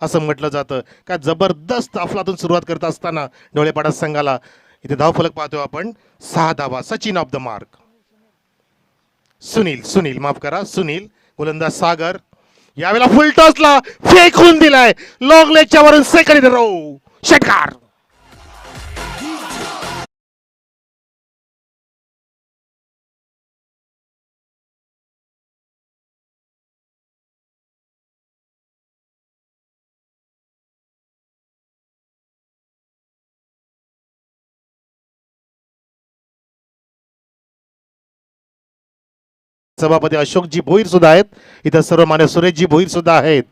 असं म्हटलं जातं. काय जबरदस्त अफलातून सुरुवात करत असताना डोळेपाडा संघाला इथे धावफलक पाहतो आपण. 6 धावा. Sachin of the mark. Sunil Sunil माफ करा सुनील. गोलंदाज सागर यावेळेला फुल टॉसला फेकून दिलाय. लॉंग लेगच्या वरून सेकंड इन रो. षटकार. सभापती अशोकजी भोईर सुद्धा आहेत. इथं सर्व मान्य सुरेशजी भोईर सुद्धा आहेत.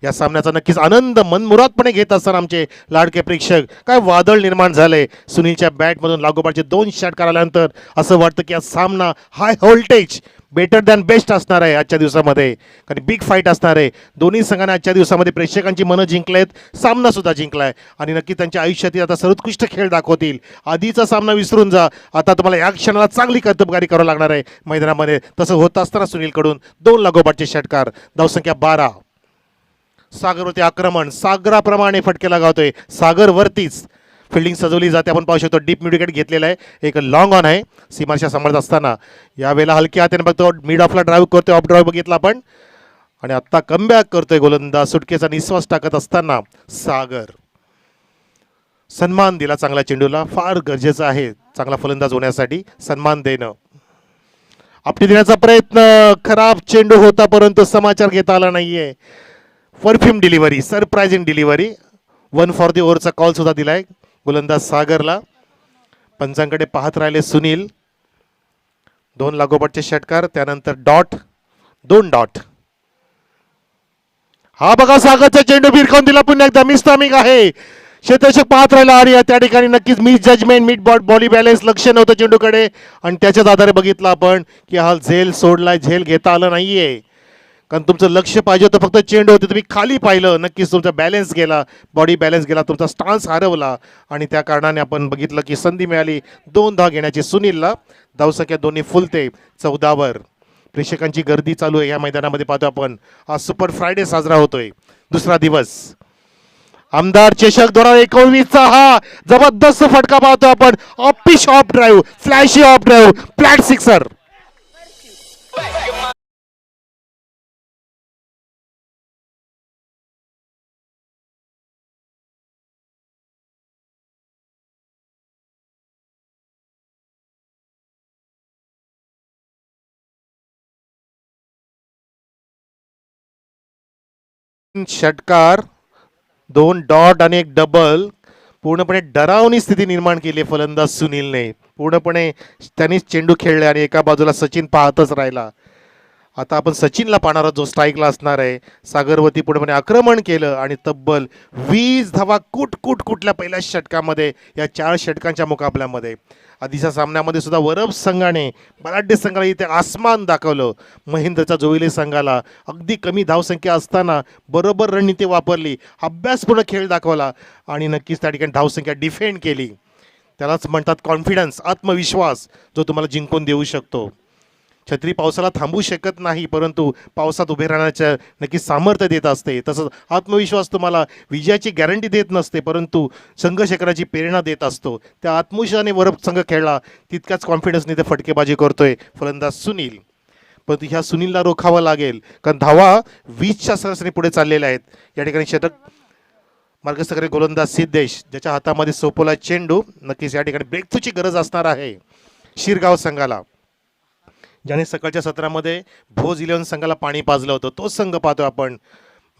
या सामन्याचा नक्कीच आनंद मनमुरादपणे घेत असताना आमचे लाडके प्रेक्षक. काय वादळ निर्माण झाले. सुनीलच्या बॅटमधून लागोपाठचे 2 षटकार आल्यानंतर असं वाटतं की हा सामना high voltage better than best असणार आहे आजच्या दिवसामध्ये. कारण बिग फाईट असणार आहे. दोन्ही संघाने आजच्या दिवसामध्ये प्रेक्षकांची मनं जिंकलेत. सामना सुद्धा जिंकलाय आणि नक्की त्यांच्या आयुष्यातील आता सर्वोत्कृष्ट खेळ दाखवतील. आधीचा सामना विसरून जा. आता तुम्हाला या क्षणाला चांगली कर्तबगारी करावी लागणार आहे मैदानामध्ये. तसं होत असताना सुनीलकडून 2 लागोपाठचे षटकार. धावसंख्या 12. सागरवरती आक्रमण. सागराप्रमाणे फटके लगावतोय. सागरवरतीच फिल्डिंग सजवली जाते. आपण पाहू शकतो डीप मिड विकेट घेतलेला आहे. एक लॉंग ऑन आहे सीमाशा सांभाळत असताना. यावेळेला हलक्या हाताने बघतो मिड ऑफला ड्राईव्ह करतोय. ऑफ ड्राईव्ह बघितला आपण आणि आत्ता कमबॅक करतोय गोलंदाज. सुटकेचा निश्वास टाकत असताना सागर. सन्मान दिला चांगल्या चेंडूला. फार गरजेचं आहे चांगला फलंदाज होण्यासाठी सन्मान देणं. आपटी देण्याचा प्रयत्न. खराब चेंडू होता परंतु समाचार घेता आला नाहीये. Perfume delivery. Surprising delivery. 1 for the ओव्हरचा कॉल सुद्धा दिलाय गोलंदाज सागरला. पंचांकडे पाहत राहिले सुनील. 2 लागोपाठचे षटकार. त्यानंतर डॉट. 2 डॉट. हा बघा सागरचा चेंडू भिरकावून दिला. पुन्हा एकदा मिस्तामिक आहे. क्षेत्ररक्षक पाहत राहिला आणि त्या ठिकाणी नक्कीच misjudgement mid body balance लक्ष नव्हतं चेंडूकडे आणि त्याच्याच आधारे बघितलं आपण की हा झेल सोडलाय. झेल घेता आलं नाहीये. कारण तुमचं लक्ष पाहिजे होतं फक्त चेंडू होते. तुम्ही खाली पाहिलं. नक्कीच तुमचा बॅलन्स गेला. बॉडी बॅलन्स गेला. तुमचा स्टान्स हरवला आणि त्या कारणाने आपण बघितलं की संधी मिळाली 2 धाव घेण्याची सुनीलला. धावसंख्या दोन्ही फुलते 14वर. प्रेक्षकांची गर्दी चालू आहे या मैदानामध्ये. पाहतो आपण आज सुपर फ्रायडे साजरा होतोय. दुसरा दिवस. आमदार चषक 2019चा हा जबरदस्त फटका पाहतो आपण. ऑफिश off drive. Flashy off drive. Flat sixer. षटकार. 2 डॉट आणि 1 डबल. पूर्णपणे डरावनी स्थिती निर्माण केली फलंदाज सुनीलने. पूर्णपणे त्यांनीच चेंडू खेळले आणि एका बाजूला सचिन पाहतच राहिला. आता आपण सचिनला पाहणार आहोत जो स्ट्राईकला असणार आहे. सागरवती पूर्णपणे आक्रमण केलं आणि तब्बल 20 धावा कुठल्या पहिल्या षटकामध्ये या 4 षटकांच्या मुकाबल्यामध्ये. आधीच्या सामन्यामध्ये सुद्धा वरब संघाने बलाढ्य संघाला इथे आसमान दाखवलं. महेंद्रच्या जोविले संघाला अगदी कमी धावसंख्या असताना बरोबर रणनीती वापरली. अभ्यासपूर्ण खेळ दाखवला आणि नक्कीच त्या ठिकाणी धावसंख्या डिफेंड केली. त्यालाच म्हणतात कॉन्फिडन्स. आत्मविश्वास जो तुम्हाला जिंकून देऊ शकतो. छत्री पावसाला थांबवू शकत नाही परंतु पावसात उभे राहण्याचं नक्की सामर्थ्य देत असते. तसंच आत्मविश्वास तुम्हाला विजयाची गॅरंटी देत नसते परंतु संघर्ष करण्याची प्रेरणा देत असतो. त्या आत्मविश्वासाने वरब संघ खेळला तितक्याच कॉन्फिडन्सने ते फटकेबाजी करतोय फलंदाज सुनील. परंतु ह्या सुनीलला रोखावं लागेल कारण धावा 20च्या सरासरी पुढे चाललेल्या आहेत. या ठिकाणी षटक मार्गस्थ करेल गोलंदाज सिद्धेश ज्याच्या हातामध्ये सोपोला चेंडू. नक्कीच या ठिकाणी ब्रेकथ्रूची गरज असणार आहे शिरगाव संघाला. ज्याने सकाळच्या सत्रामध्ये भोज 11 संघाला पाणी पाजलं होतं तो संघ पाहतो आपण.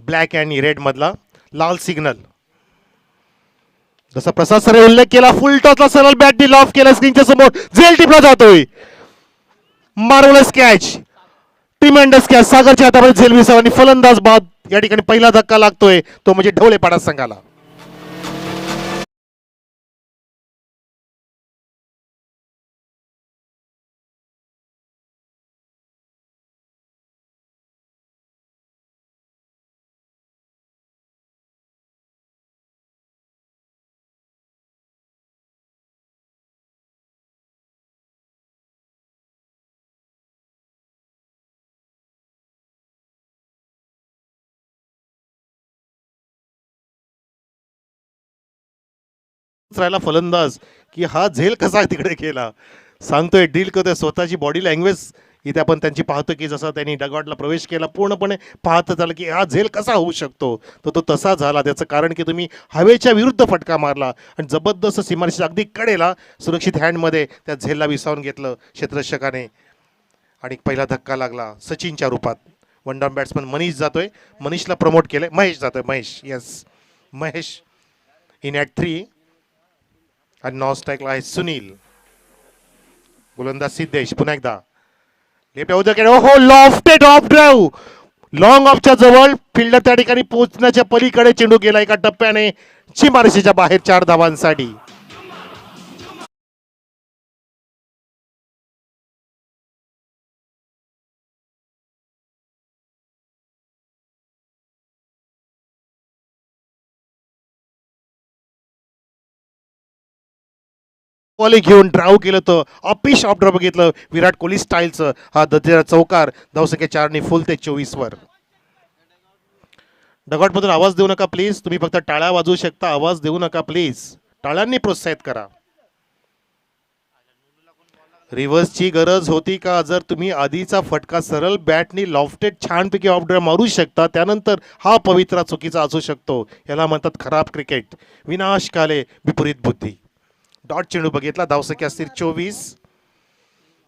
ब्लॅक अँड रेड मधला लाल सिग्नल. जसा प्रसाद सर उल्लेख केला फुल टॉसला सरळ बॅट डी लॉफ केला स्क्रीनच्या समोर. झेल टिपला जातोय. Marvellous catch. Tremendous catch. सागरच्या हातामध्ये झेल विसाव आणि फलंदाज बाद. या ठिकाणी पहिला धक्का लागतोय तो म्हणजे ढवळेपाडा संघाला. राहिला फलंदाज की हा झेल कसा तिकडे केला. सांगतोय, डील करतोय, स्वतःची बॉडी लँग्वेज इथे आपण त्यांची पाहतो की जसा त्यांनी डगॉटला प्रवेश केला पूर्णपणे पाहत झालं की हा झेल कसा होऊ शकतो. तर तो तसा झाला. त्याचं कारण की तुम्ही हवेच्या विरुद्ध फटका मारला आणि जबरदस्त सीमारेषेच्या अगदी कडेला सुरक्षित हँडमध्ये त्या झेलला विसावून घेतलं क्षेत्ररक्षकाने आणि पहिला धक्का लागला सचिनच्या रूपात. वन डाऊन बॅट्समन मनीष जातोय, मनीषला प्रमोट केलंय, महेश जातोय, Mahesh, yes Mahesh in at 3 आणि नॉन स्ट्राईकला आहे सुनील. गोलंदाज सिद्धेश पुन्हा एकदा हो लॉफ्टेड ऑफ ड्राईव्ह, लॉंग ऑफच्या जवळ, फिल्डर त्या ठिकाणी पोहोचण्याच्या पलीकडे चेंडू गेला एका टप्प्याने सीमारेषेच्या बाहेर 4 धावांसाठी. बॉल घेऊन ड्राव केलं तर अपिश ऑफ ड्रॉ बघितलं विराट कोहली स्टाईलचं. हा दर्जेदार चौकार, धावसंख्या 4 फुल ते 24 वर. डगॉटमधून आवाज देऊ नका प्लीज, तुम्ही फक्त टाळ्या वाजवू शकता, आवाज देऊ नका प्लीज, टाळ्यांनी प्रोत्साहित करा. रिव्हर्सची गरज होती का? जर तुम्ही आधीचा फटका सरळ बॅटनी लॉफ्टेड छानपैकी ऑफ ड्राईव्ह मारू शकता, त्यानंतर हा पवित्रा चुकीचा असू शकतो. याला म्हणतात खराब क्रिकेट, विनाशकाले विपरीत बुद्धी. डॉट चेंडू बघितला, धावसंख्या असतील 24.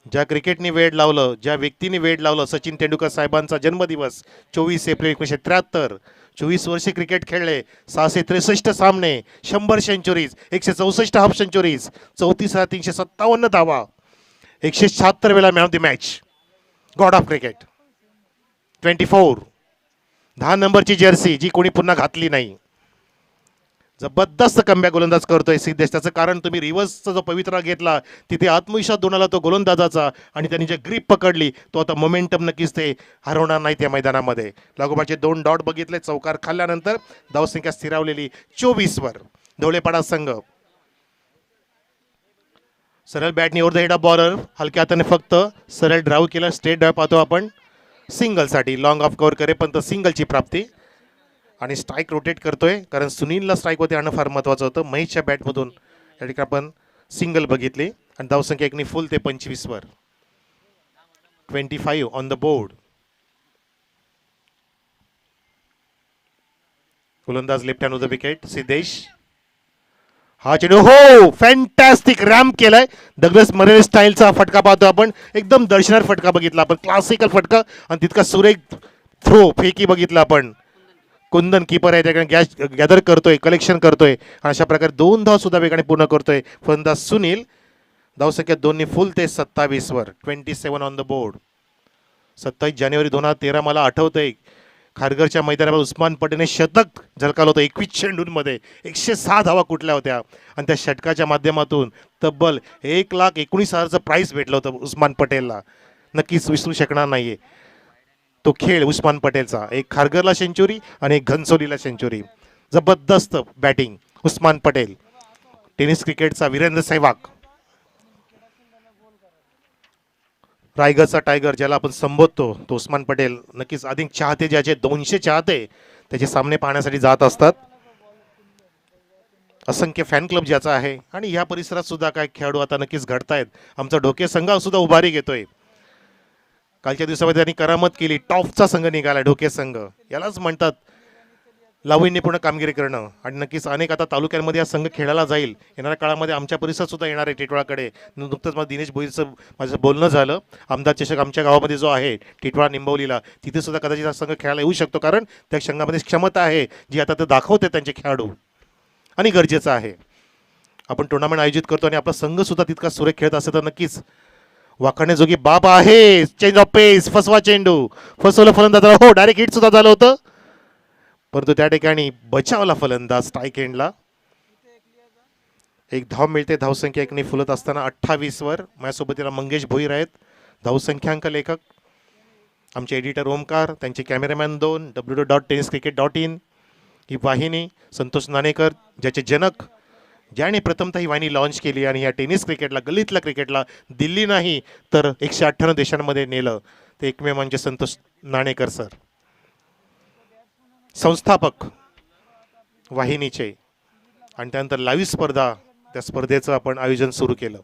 ज्या क्रिकेटने वेळ लावलं, ज्या व्यक्तीने वेळ लावलं, सचिन तेंडुलकर साहेबांचा जन्मदिवस 24 एप्रिल 1973. 24 वर्षे क्रिकेट खेळले, 663 सामने, 100 सेंचुरीज, 164 हाफ सेंचुरीज, 34,357 धावा, 176 वेळा man of the match, God of cricket. 24 10 नंबरची जर्सी जी कोणी पुन्हा घातली नाही. जबरदस्त कमबॅक गोलंदाज करतोय सिद्धेश. त्याचं कारण तुम्ही रिव्हर्सचा जो पवित्रा घेतला तिथे आत्मविश्वास दोनाला तो गोलंदाजाचा आणि त्यांनी जे ग्रीप पकडली तो आता मोमेंटम नक्कीच ते हरवणार नाही त्या मैदानामध्ये. लागोपाठचे 2 डॉट बघितले, चौकार खाल्ल्यानंतर धावसंख्या स्थिरावलेली 24 वर. धवळेपाडा संघ सरळ बॅटनी over the head of bowler, हलक्या हाताने फक्त सरळ ड्राईव्ह केला. स्ट्रेट ड्राईव्ह पाहतो आपण सिंगलसाठी, लॉंग ऑफ कव्हर करेपर्यंत सिंगलची प्राप्ती. आणि स्ट्राईक रोटेट करतोय कारण सुनीलला स्ट्राईकवरती आणणं फार महत्त्वाचं होतं. महेशच्या बॅटमधून या ठिकाणी आपण सिंगल बघितली आणि धावसंख्या एकनी फुल ते 25 वर. 25 ऑन द बोर्ड. गोलंदाज left hand of the wicket Siddhesh. हा चेंडू हो फॅन्टॅस्टिक रॅम्प केलाय. डगलस मरेल स्टाईलचा फटका पाहतो आपण, एकदम दर्शनार फटका बघितला आपण, क्लासिकल फटका आणि तितका सुरेख थ्रो फेकी बघितला आपण. कुंदन कीपर आहे त्याकडे गॅस गॅदर करतोय, कलेक्शन करतोय, अशा प्रकारे 2 धाव सुद्धा वेगाने पूर्ण करतोय फलंदाज सुनील. धावसंख्या 2 फुल ते 27 वर. 27 ऑन द बोर्ड. 27 जानेवारी 2013 मला आठवतंय खारघरच्या मैदानावर उस्मान पटेलने शतक झळकावलं होतं 21 चेंडूंमध्ये, 106 धावा कुठल्या होत्या आणि त्या षटकाच्या माध्यमातून तब्बल 1,19,000चं प्राईज भेटलं होतं उस्मान पटेलला. नक्कीच विसरू शकणार नाहीये तो खेळ उस्मान पटेलचा. एक खारघरला सेंचुरी आणि एक घनसोलीला सेंचुरी. जबरदस्त बॅटिंग उस्मान पटेल, टेनिस क्रिकेटचा वीरेंद्र सहवाग, रायगडचा टायगर ज्याला आपण संबोधतो तो उस्मान पटेल. नक्कीच अधिक चाहते ज्याचे 200 चाहते त्याचे सामने पाहण्यासाठी जात असतात. असंख्य फॅन क्लब ज्याचा आहे आणि ह्या परिसरात सुद्धा काय खेळाडू आता नक्कीच घडतायत. आमचा ढोके संघ सुद्धा उभारी घेतोय. कालच्या दिवसामध्ये त्यांनी करामत केली, टॉपचा संघ निघाला ढोके संघ. यालाच म्हणतात लावण्यपूर्ण कामगिरी करणं. आणि नक्कीच अनेक आता तालुक्यांमध्ये हा संघ खेळायला जाईल. येणाऱ्या काळामध्ये आमच्या परिसरात सुद्धा येणार आहे टिटवाळाकडे. नुकतंच मला दिनेश भोईरचं माझं बोलणं झालं. आमदार चषक आमच्या गावामध्ये जो आहे टिटवाळा निंबवलीला, तिथे सुद्धा कदाचित हा संघ खेळायला येऊ शकतो कारण त्या संघामध्ये क्षमता आहे जी आता ते दाखवते त्यांचे खेळाडू आणि गरजेचं आहे. आपण टुर्नामेंट आयोजित करतो आणि आपला संघ सुद्धा तितका सुरेख खेळत असेल तर नक्कीच वाखाणण्याजोगी बाब आहे. चेंज ऑफ पेस, फसवा चेंडू, फसवलं फलंदाजाला, हो डायरेक्ट हिट सुद्धा झालं होतं परंतु त्या ठिकाणी बचावला फलंदाज स्ट्राईक एंडला. एक धाव मिळते. धावसंख्या एकने फुलत असताना 28 वर. माझ्यासोबतीला मंगेश भोईर आहेत धावसंख्यांक लेखक, आमचे एडिटर ओमकार, त्यांचे कॅमेरामॅन 2, www.tenniscricket.in ही वाहिनी, संतोष नाणेकर ज्याचे जनक, ज्याने प्रथमतः ही वाहिनी लॉन्च केली आणि या टेनिस क्रिकेटला, गल्लीतल्या क्रिकेटला दिल्ली नाही तर 198 देशांमध्ये नेलं, ते एकमेव म्हणजे संतोष नाणेकर सर, संस्थापक वाहिनीचे. आणि त्यानंतर लाईव्ह स्पर्धा त्या स्पर्धेचं आपण आयोजन सुरू केलं.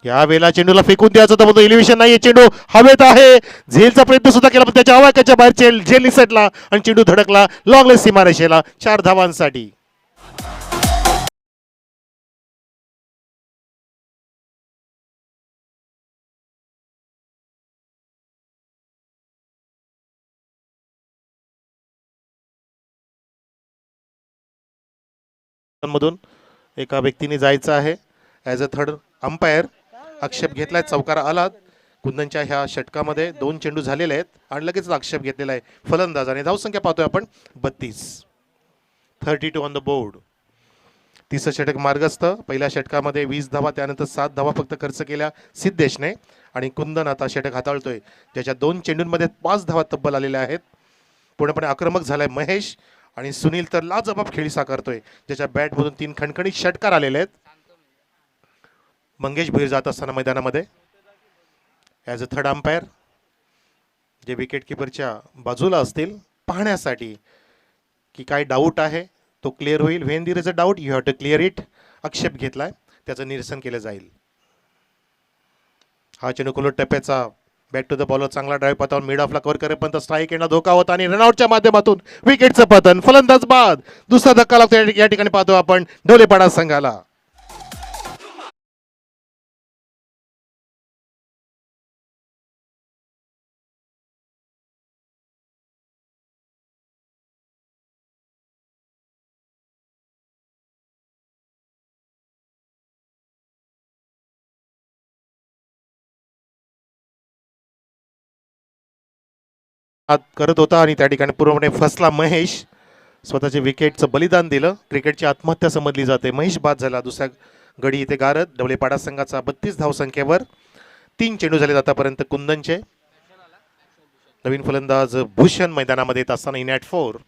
यावेळेला चेंडूला फेकून द्यायचं तर बोलतो इलिव्हेशन नाहीये, चेंडू हवेत आहे. झेलचा प्रयत्न सुद्धा केला पण त्याच्या आवाक्याच्या बाहेर झेल निसटला आणि चेंडू धडकला लॉंगलेस सीमारेषेला 4 धावांसाठी. मधून एका व्यक्तीने जायचं आहे ॲज अ थर्ड अंपायर. आक्षेप घेतलाय, चौकार आला. कुंदनच्या ह्या षटकामध्ये 2 चेंडू झालेले आहेत आणि लगेच आक्षेप घेतलेला आहे फलंदाज. आणि धावसंख्या पाहतोय आपण 32. 32 ऑन द बोर्ड. तिसरं षटक मार्गस्थ. पहिल्या षटकामध्ये 20 धावा, त्यानंतर 7 धावा फक्त खर्च केल्या सिद्धेशने. आणि कुंदन आता षटक हाताळतोय ज्याच्या 2 चेंडूंमध्ये 5 धावा तब्बल आलेल्या आहेत. पूर्णपणे आक्रमक झालाय महेश. आणि सुनील तर लाजबाब खेळी साकारतोय ज्याच्या बॅटमधून 3 खणखणीत षटकार आलेले आहेत. मंगेश भुईर जात असताना मैदानामध्ये ॲज अ थर्ड अंपायर, जे विकेट किपरच्या बाजूला असतील पाहण्यासाठी की काय डाऊट आहे तो क्लिअर होईल. When there is a doubt you have to clear it. आक्षेप घेतलाय त्याचं निरसन केलं जाईल. हा चेंडू कोलट टप्प्याचा बॅक टू द बॉलर, चांगला ड्राईव्ह पतावून मिड ऑफला कव्हर करेपर्यंत स्ट्राईक येणं धोका होता आणि रनआउटच्या माध्यमातून विकेटचं पतन. फलंदाज बाद. दुसरा धक्का लागतो या ठिकाणी पाहतो आपण ढोलेपाडा संघाला. करत होता आणि त्या ठिकाणी पूर्णपणे फसला महेश. स्वतःच्या विकेटचं बलिदान दिलं. क्रिकेटची आत्महत्या समजली जाते. महेश बाद झाला. दुसऱ्या गडी इथे गारत. ढवळेपाडा संघाचा 32 धावसंख्येवर. 3 चेंडू झाले आतापर्यंत कुंदनचे. नवीन फलंदाज भूषण मैदानामध्ये येत असताना इन ॲट 4.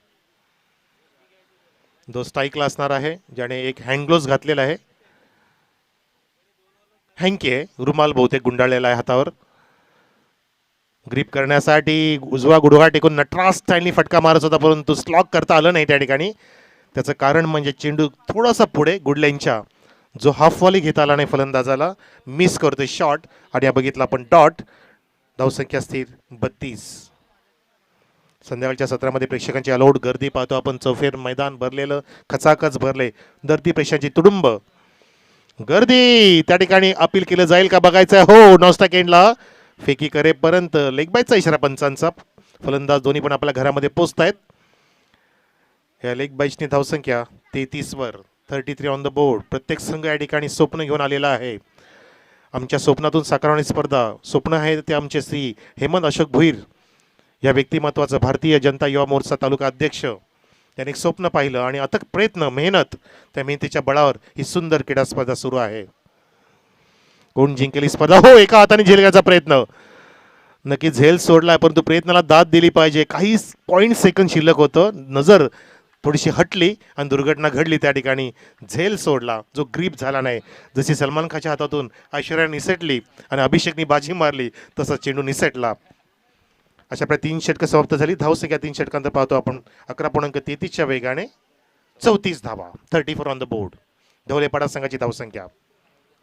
जो स्ट्राईकला असणार आहे, ज्याने एक हँड ग्लोव्ज घातलेला आहे. हँकी आहे, रुमाल बहुतेक गुंडाळलेला आहे हातावर. ग्रीप करण्यासाठी उजवा गुडघा टेकून नटराज स्टाईलनी फटका मारत होता परंतु स्लॉक करता आलं नाही त्या ठिकाणी. त्याचं कारण म्हणजे चेंडू थोडासा पुढे गुडलाईनच्या जो हाफ वॉली घेता आला नाही फलंदाजाला, मिस करतोय शॉट. आणि या बघितला आपण डॉट. धावसंख्या स्थिर 32. संध्याकाळच्या सत्रामध्ये प्रेक्षकांची अलाउड गर्दी पाहतो आपण. चौफेर मैदान भरलेलं, खचाखच भरले. गर्दी प्रेक्षकांची तुडुंब गर्दी. त्या ठिकाणी अपील केलं जाईल का बघायचं आहे. हो, नॉस्टॅक एंडला फेकी करेपर्यंत लेग बायचा इशारा पंचांचा. फलंदाज दोन्ही पण आपल्या घरामध्ये पोचतायत. या लेग बाईचनी धावसंख्या 33 वर. 33 ऑन द बोर्ड. प्रत्येक संघ या ठिकाणी स्वप्न घेऊन आलेला आहे. आमच्या स्वप्नातून साकार होणारी स्पर्धा. स्वप्न आहे ते आमचे श्री हेमंत अशोक भुईर या व्यक्तिमत्वाचं भारतीय जनता युवा मोर्चा तालुका अध्यक्ष. त्यांनी एक स्वप्न पाहिलं आणि अथक प्रयत्न, मेहनत, त्या मेहनतीच्या बळावर ही सुंदर क्रीडा स्पर्धा सुरू आहे. कोण जिंकेल स्पर्धा. हो, एका हाताने झेल घ्यायचा प्रयत्न. नक्की झेल सोडलाय परंतु प्रयत्नाला दाद दिली पाहिजे. काही पॉईंट सेकंद शिल्लक होतं. नजर थोडीशी हटली आणि दुर्घटना घडली त्या ठिकाणी. झेल सोडला, जो ग्रीप झाला नाही. जशी सलमान खानच्या हातातून ऐश्वर्या निसटली आणि अभिषेकनी बाजी मारली तसा चेंडू निसटला. अशा प्रकारे 3 षटकं समाप्त झाली. धावसंख्या 3 षटकांतर पाहतो आपण 11.33च्या वेगाने 34 धावा. 34 ऑन द बोर्ड. ढवळेपाडा संघाची धावसंख्या.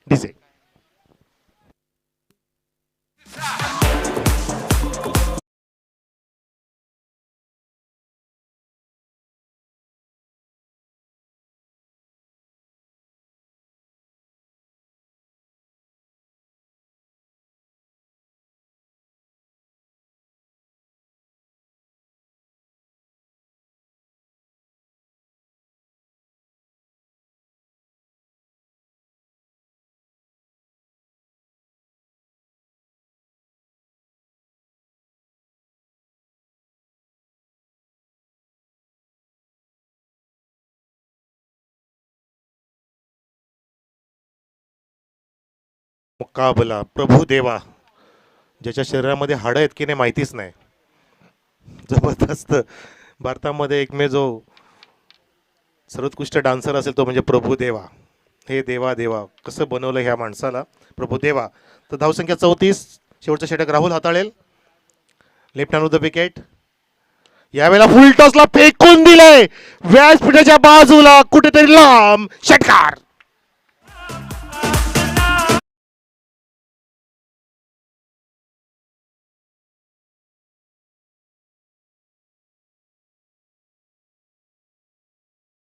डिसे मुकाबला. प्रभुदेवा, ज्याच्या शरीरामध्ये हाडं आहेत की नाही माहितीच नाही. जबरदस्त. भारतामध्ये एकमेव जो सर्वोत्कृष्ट डान्सर असेल तो म्हणजे प्रभुदेवा. हे देवा देवा, कसं बनवलं ह्या माणसाला प्रभुदेवा. तर धावसंख्या 34. शेवटचं षटक राहुल हाताळेल. Left hand the wicket. यावेळेला फुल टॉसला फेकून दिलंय व्यासपीठाच्या बाजूला कुठेतरी लांब. षटकार.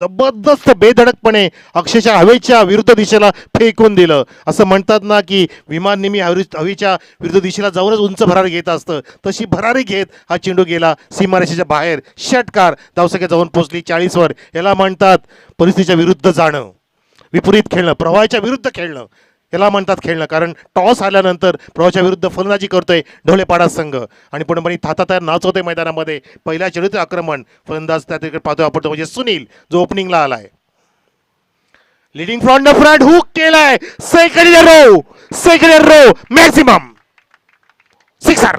जबरदस्त बेधडकपणे अक्षरशः हवेच्या विरुद्ध दिशेला फेकून दिलं. असं म्हणतात ना की विमान नेहमी हवेच्या विरुद्ध दिशेला जाऊनच उंच भरारी घेत असतं, तशी भरारी घेत हा चेंडू गेला सीमारेषेच्या बाहेर. षटकार. धावसंख्या जाऊन पोहोचली 40वर. याला म्हणतात परिस्थितीच्या विरुद्ध जाणं, विपरीत खेळणं, प्रवाहाच्या विरुद्ध खेळणं, याला म्हणतात खेळणं. कारण टॉस आल्यानंतर प्रवाहाच्या विरुद्ध फलंदाजी करतोय ढोलेपाडा संघ आणि पूर्णपणे थातातार नाचवतोय मैदानामध्ये. पहिल्या चेंडूचे आक्रमण फलंदाज त्या तिकडे पाहतोय आपण, तो म्हणजे सुनील जो ओपनिंगला आलाय. Leading from the front, hook केलाय, सेकंड रो मॅक्सिमम सिक्सर.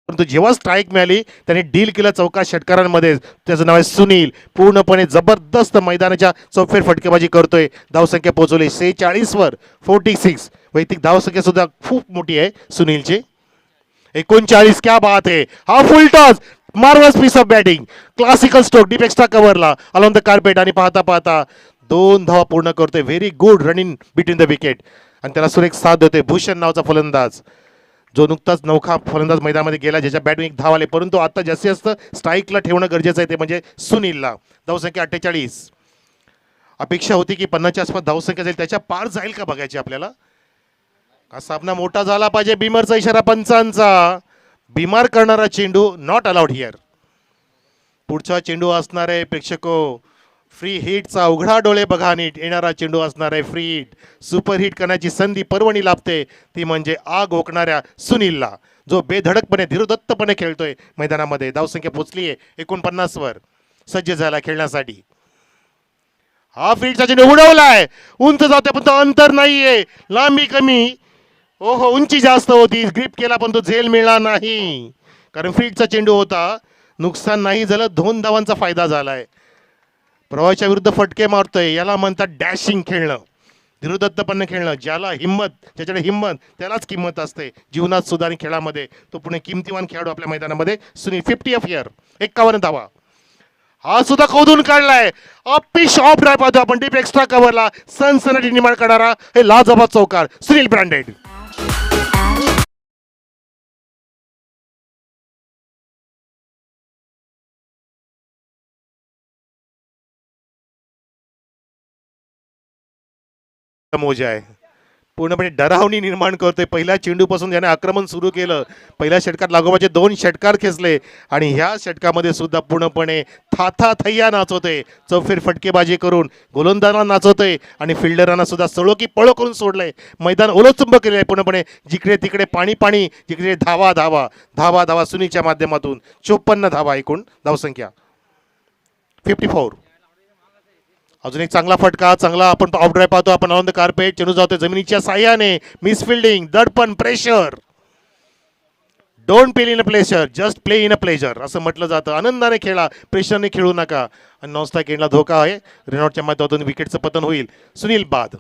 परंतु जेव्हा स्ट्राईक मिळाली त्याने डील केलं चौका षटकारांमध्ये. त्याचं नाव आहे सुनील. पूर्णपणे जबरदस्त मैदानाच्या चौफेर फटकेबाजी करतोय. धावसंख्या पोहोचवली 46वर 46. वैयक्तिक धावसंख्या सुद्धा खूप मोठी आहे सुनीलची. 39. क्या बात आहे. हा full toss, marvellous piece of batting, classical stroke deep extra कव्हरला अलॉन द कार्पेट आणि पाहता पाहता 2 धावा पूर्ण करतोय. Very good running between the wicket आणि त्याला सुरेख साथ देतोय भूषण नावाचा फलंदाज, जो नुकताच नौखा फलंदाज मैदानामध्ये गेला, ज्याच्या बॅटमध्ये 1 धाव आले. परंतु आता जास्तीत जास्त स्ट्राईकला ठेवणं गरजेचं आहे, ते म्हणजे सुनीलला. धावसंख्या 48. अपेक्षा होती की 50च्या आसपास धावसंख्या जाईल, त्याच्या पार जाईल का बघायची आपल्याला. हा सामना मोठा झाला पाहिजे. बिमरचा इशारा पंचांचा. बिमार करणारा चेंडू नॉट अलाउड हिअर. पुढचा चेंडू असणार आहे प्रेक्षको फ्री हिटचा. उघडा डोळे बघा नीट, येणारा चेंडू असणार आहे फ्री हिट. सुपर हिट करण्याची संधी पर्वणी लाभते, ती म्हणजे आग ओकणाऱ्या सुनीलला, जो बेधडकपणे धीरोदत्तपणे खेळतोय मैदानामध्ये. धावसंख्या पोचली आहे 49वर. सज्ज झाला खेळण्यासाठी. हा फ्रीटचा चेंडू उडवलाय, उंच जातोय पण तो अंतर नाहीये, लांबी कमी. ओहो, उंची जास्त होती, ग्रिप केला पण तो झेल मिळाला नाही, कारण फील्डचा चेंडू होता. नुकसान नाही झालं, 2 धावांचा फायदा झालाय. प्रवाहाच्या विरुद्ध फटके मारतोय, याला म्हणतात डॅशिंग खेळणं, धीरोदत्तपणे खेळणं. ज्याला हिंमत, ज्याच्याकडे हिंमत त्यालाच किंमत असते जीवनात सुद्धा आणि खेळामध्ये. तो पुणे किमतीवान खेळाडू आपल्या मैदानामध्ये सुनील. 50 ऑफ इयर, 51 धावा. हा सुद्धा खोदून काढलाय. अपी शॉप ड्राईव्ह पाहतो आपण डीप एक्स्ट्रा कव्हरला. सनसनाटी निर्माण करणारा हे लाजवाब चौकार सुनील ब्रँडेड. मोजा आहे, पूर्णपणे डरावणी निर्माण करतोय. पहिल्या चेंडूपासून ज्याने आक्रमण सुरू केलं, पहिल्या षटकात लागोपाठचे 2 षटकार खेचले आणि ह्या षटकामध्ये सुद्धा पूर्णपणे थाथाथैया नाचवतोय. चौफेर फटकेबाजी करून गोलंदाजांना नाचवतोय आणि फिल्डरांना सुद्धा सळो की पळो करून सोडलंय. मैदान ओलोचुंब केले आहे पूर्णपणे. जिकडे तिकडे पाणी पाणी, जिकडे धावा धावा धावा धावा. सुनीलच्या माध्यमातून 54 धावा एकूण धावसंख्या 54. अजून एक चांगला फटका, चांगला आपण ऑफ ड्राईव्ह पाहतो आपण ऑन द कार्पेट. चेंडू जातोय जमिनीच्या साह्याने. मिस फिल्डिंग, दडपण, pressure. Don't play in a pleasure, just play in a pleasure असं म्हटलं जातं. आनंदाने खेळा, प्रेशरने खेळू नका. आणि नॉनस्ट्राईक एंडला धोका आहे. रेनॉटच्या माध्यमातून विकेटचं पतन होईल. सुनील बाद.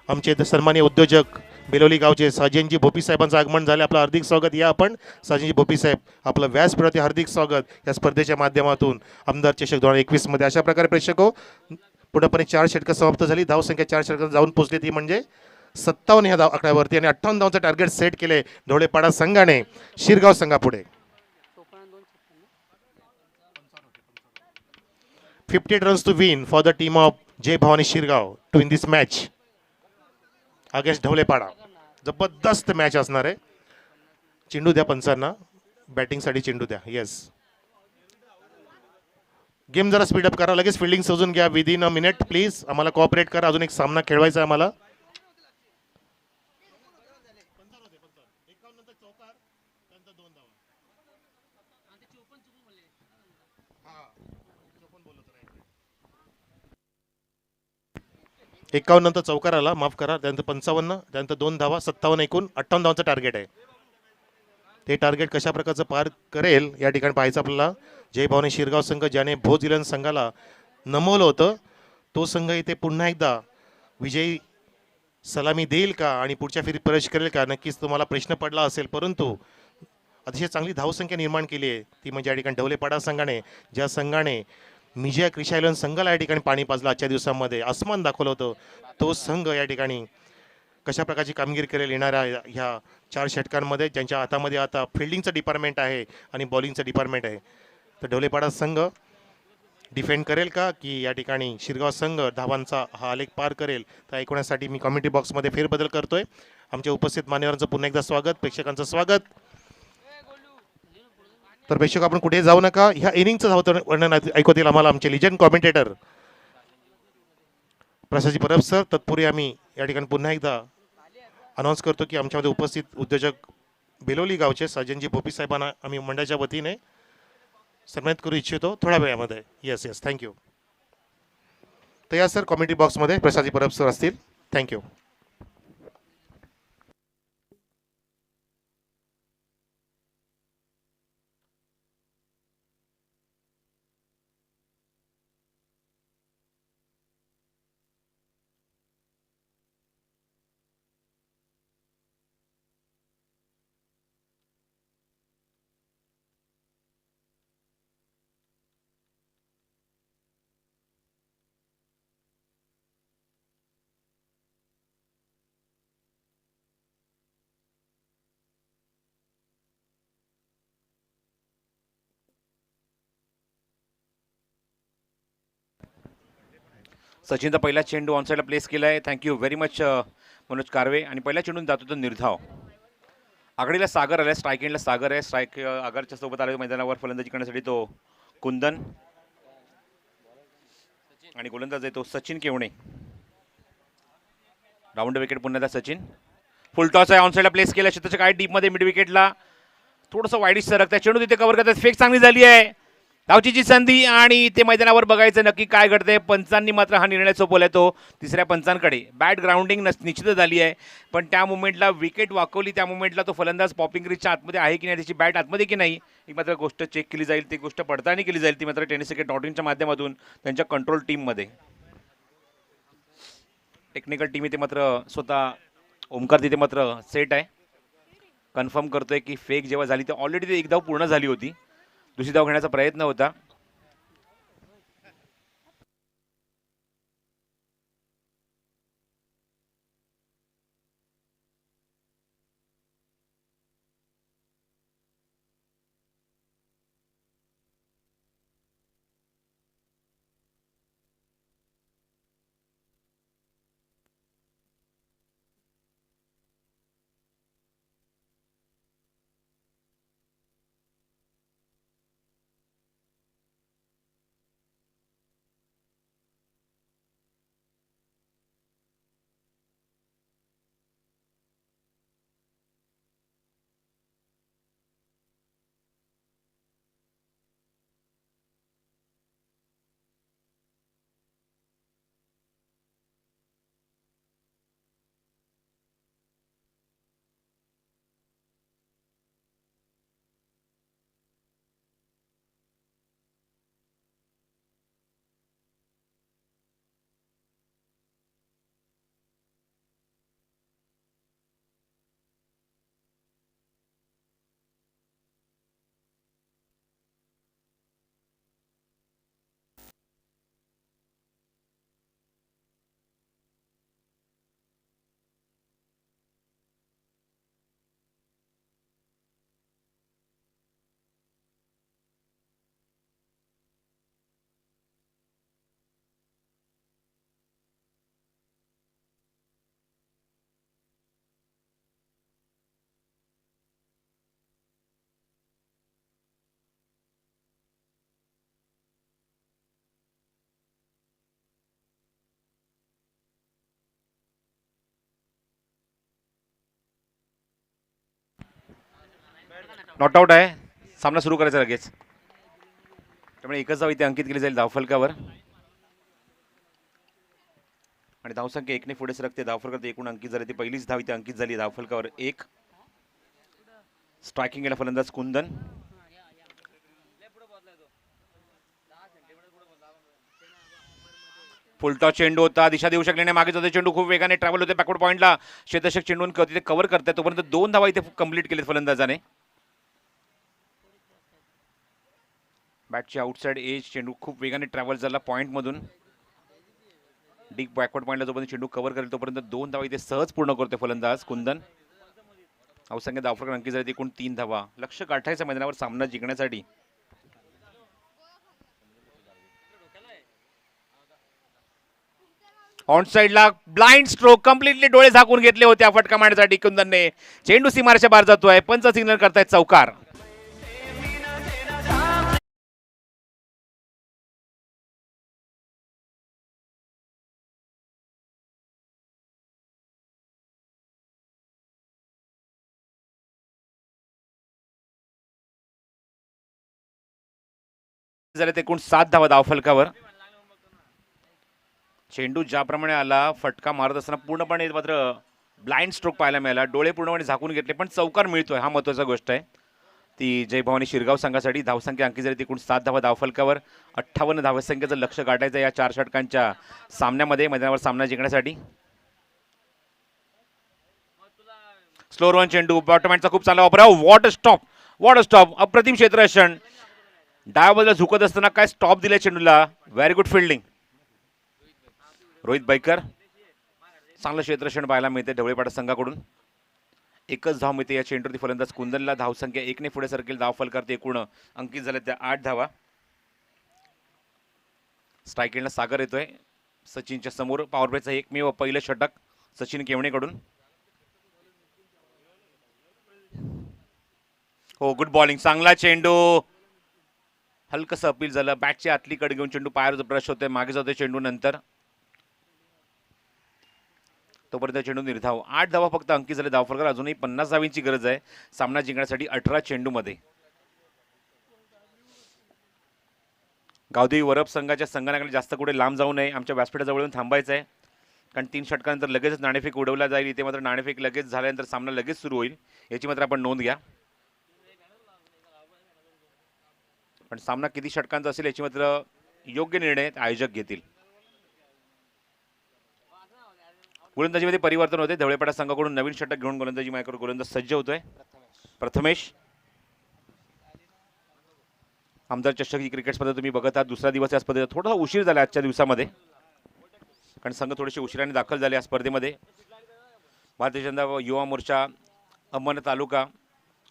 आमचे सन्माननीय उद्योजक बेलोली गावचे साजनजी भोपी साहेबांचं आगमन झाले. आपलं हार्दिक स्वागत. या आपण साजनजी भोपी साहेब, आपलं व्यासपीठावरती हार्दिक स्वागत या स्पर्धेच्या माध्यमातून आमदार चषक 2021 मध्ये. अशा प्रकारे प्रेक्षको पूर्णपणे 4 षटकं समाप्त झाली. धावसंख्या 4 षटकात जाऊन पोहोचली, ती म्हणजे 57 ह्या आकड्यावरती आणि 58 धावांचं टार्गेट सेट केले ढोळेपाडा संघाने शिरगाव संघापुढे. 58 runs to win for the team of Jai Bhavani Shirgaon to win this match against Dhavalepada. जबरदस्त मॅच असणार आहे. चेंडू द्या पंचांना, बॅटिंगसाठी चेंडू द्या. येस, गेम जरा स्पीडअप करा, लगेच फिल्डिंग सजून घ्या. विदिन अ मिनिट प्लीज, आम्हाला कॉपरेट करा. अजून एक सामना खेळवायचा आहे आम्हाला. एकावन्न नंतर चौकार आला, माफ करा. त्यानंतर 55, त्यानंतर 2 धावा, 57 एकूण 58 धावांचं टार्गेट आहे. ते टार्गेट कशा प्रकारचं पार करेल या ठिकाणी पाहायचं आपल्याला. जय भवानी शिरगाव संघ ज्याने भोज इलन संघाला नमवलं होतं, तो संघ इथे पुन्हा एकदा विजयी सलामी देईल का आणि पुढच्या फेरीत प्रवेश करेल का, नक्कीच तुम्हाला प्रश्न पडला असेल. परंतु अतिशय चांगली धावसंख्या निर्माण केली आहे, ती म्हणजे या ठिकाणी ढवलेपाडा संघाने, ज्या संघाने मिजिया क्रिशायलन संघाला या ठिकाणी पाणी पाजलं आजच्या दिवसामध्ये, आसमान दाखवलं होतं, तो संघ या ठिकाणी कशा प्रकारची कामगिरी करेल येणाऱ्या ह्या 4 षटकांमध्ये, ज्यांच्या हातामध्ये आता फिल्डिंगचं डिपार्टमेंट आहे आणि बॉलिंगचं डिपार्टमेंट आहे. तर ढवलेपाडा संघ डिफेंड करेल का, की या ठिकाणी शिरगाव संघ धावांचा हा आलेख पार करेल, तर ऐकण्यासाठी मी कमेंट्री बॉक्समध्ये फेरबदल करतोय. आमच्या उपस्थित मान्यवरांचं पुन्हा एकदा स्वागत, प्रेक्षकांचं स्वागत. तर प्रेक्षक आपण कुठे जाऊ नका, ह्या इनिंगचं धावतं वर्णन ऐकवतील आम्हाला आमचे लिजंड कॉमेंटेटर प्रसादजी परब सर. तत्पूर्वी आम्ही या ठिकाणी पुन्हा एकदा अनाऊन्स करतो की आमच्यामध्ये उपस्थित उद्योजक बेलोली गावचे सज्जनजी पोपी साहेबांना आम्ही मंडळाच्या वतीने सन्मानित करू इच्छितो थोड्या वेळामध्ये. Yes yes, thank you. तर या सर कॉमेंट्री बॉक्समध्ये प्रसादजी परब सर असतील. थँक्यू. सचिनचा पहिला चेंडू ऑनसाईडला प्लेस केला आहे. Thank you very much Manoj Karve. आणि पहिल्या चेंडून जातो तो निर्धाव. आघाडीला सागर आला, स्ट्राईक एंडला सागर आहे. स्ट्राईक आगरच्या सोबत आले मैदानावर फलंदाजी करण्यासाठी तो कुंदन, आणि गोलंदाज आहे तो सचिन केवणे. राऊंड विकेट पुन्हा सचिन. फुल टॉस आहे, ऑनसाईडला प्लेस केला क्षेत्राच्या काय डीपमध्ये मिड विकेटला थोडंसं वाईडिश सरकता. चेंडू तिथे कव्हर करतात. फेक चांगली झाली आहे, धावचीची संधी, आणि ते मैदानावर बघायचं नक्की काय घडतंय. पंचांनी मात्र हा निर्णय सोपवलाय तो तिसऱ्या पंचांकडे. बॅट ग्राउंडिंग निश्चित झाली आहे, पण त्या मुवमेंटला विकेट वाकवली, त्या मुवमेंटला तो फलंदाज पॉपिंग रिचच्या आतमध्ये आहे की नाही, त्याची बॅट आतमध्ये की नाही, ही मात्र गोष्ट चेक केली जाईल. ती गोष्ट पडताळणी केली जाईल, ती मात्र टेनिस क्रिकेट .inच्या माध्यमातून त्यांच्या कंट्रोल टीममध्ये. टेक्निकल टीम इथे मात्र स्वतः ओमकार तिथे मात्र सेट आहे, कन्फर्म करतोय की फेक जेव्हा झाली तर ऑलरेडी ती एक धाव पूर्ण झाली होती, दुसरी धाव घेण्याचा प्रयत्न होता. नॉट आउट आहे, सामना सुरू करायचा लगेच. त्यामुळे एकच धाव इथे अंकित केली जाईल धावफलकावर, आणि धावसंख्या एकने पुढे सरकते. धावफलकावर एकूण अंकित झाले, ती पहिलीच धाव इथे अंकित झाली धावफलकावर एक. स्ट्रायकिंग केला फलंदाज कुंदन. फुलटॉस चेंडू होता, दिशा देऊ शकले नाही, मागे जातो चेंडू, खूप वेगाने ट्रॅव्हल होते बॅकवर्ड पॉईंटला. क्षेत्ररक्षक चेंडून तिथे कव्हर करतात, तोपर्यंत 2 धावा इथे कंप्लीट केलेत फलंदाजाने. बॅटची आउटसाइड एज, चेंडू खूप वेगाने ट्रॅव्हल झाला पॉईंटमधून. डीप बॅकवर्ड पॉईंटला जोपर्यंत चेंडू कव्हर करेल तोपर्यंत 2 धावा इथे सहज पूर्ण करते फलंदाज कुंदन. धावसंख्या धावफलक अंकित झाले एकूण 3 धावा. लक्ष गाठायचं मैदानावर सामना जिंकण्यासाठी. ऑन साइडला ब्लाइंड स्ट्रोक, कम्प्लिटली डोळे झाकून घेतले होते फटका मारण्यासाठी कुंदनने. चेंडू सीमारेच्या बाहेर जातोय. पंच सिग्नल करतायत चौकार. झाले एकूण 7 धावा धावफलकावर. चेंडू ज्याप्रमाणे आला, फटका मारत असताना पूर्णपणे मात्र ब्लाइंड स्ट्रोक पाहायला मिळाला. डोळे पूर्णपणे झाकून घेतले, पण चौकार मिळतोय, हा महत्वाचा गोष्ट आहे. ती जय भवानी शिरगाव संघासाठी. धावसंख्या अंकित झाली एकूण 7 धावा धावफलकावर. 58 धावसंख्येचं लक्ष गाठायचं या 4 षटकांच्या सामन्यामध्ये मैदानावर सामना जिंकण्यासाठी. स्लो रन चेंडू, बॉटमॅनचा खूप चांगला वापर. वॉट स्टॉप, वॉट स्टॉप, अप्रतिम क्षेत्ररक्षण. डाव्या बाजूला झुकत असताना काय स्टॉप दिलाय चेंडूला. Very good fielding Rohit Baikar. चांगलं क्षेत्ररक्षण पाहायला मिळते ढवळेपाडा संघाकडून. एकच धाव मिळते या चेंडूवरती फलंदाज कुंदनला. धावसंख्या 1 ने पुढे सरकेल. धावफलकावरती एकूण अंकित झाले त्या 8 धावा. स्ट्राईक एंडला सागर येतोय सचिनच्या समोर. पॉवर प्लेचं एकमेव पहिलं षटक सचिन केवणेकडून. हो, गुड बॉलिंग, चांगला चेंडू. हलकसं अपील झालं. बॅटची आतली कड घेऊन चेंडू पायावर ब्रश होतोय, मागे जातोय चेंडू नंतर. तोपर्यंत चेंडू निर्धाव. 8 धावा फक्त अंकित झाले धावफलकावर. अजूनही 50 धावांची गरज आहे सामना जिंकण्यासाठी 18 चेंडूमध्ये. गावदेवी वरप संघाच्या संघाकडे जास्त कुठे लांब जाऊ नये, आमच्या व्यासपीठाजवळ येऊन थांबायचं आहे, कारण 3 षटकानंतर लगेचच नाणेफेक उडवला जाईल. इथे मात्र नाणेफेक लगेच झाल्यानंतर सामना लगेच सुरू होईल, याची मात्र आपण नोंद घ्या. पण सामना किती षटकांचा असेल याची मात्र योग्य निर्णय आयोजक घेतील. गोलंदाजीमध्ये परिवर्तन होते. धवळेपाडा संघाकडून नवीन षटक घेऊन गोलंदाजी मायकर गोलंदाज सज्ज होतोय प्रथमेश. आमदार चषक ही क्रिकेट स्पर्धा तुम्ही बघत आहात. दुसरा दिवस या स्पर्धेचा थोडासा उशीर झाला आजच्या दिवसामध्ये, कारण संघ थोडेसे उशिराने दाखल झाले या स्पर्धेमध्ये. भारतीय जनता युवा मोर्चा अंबरनाथ तालुका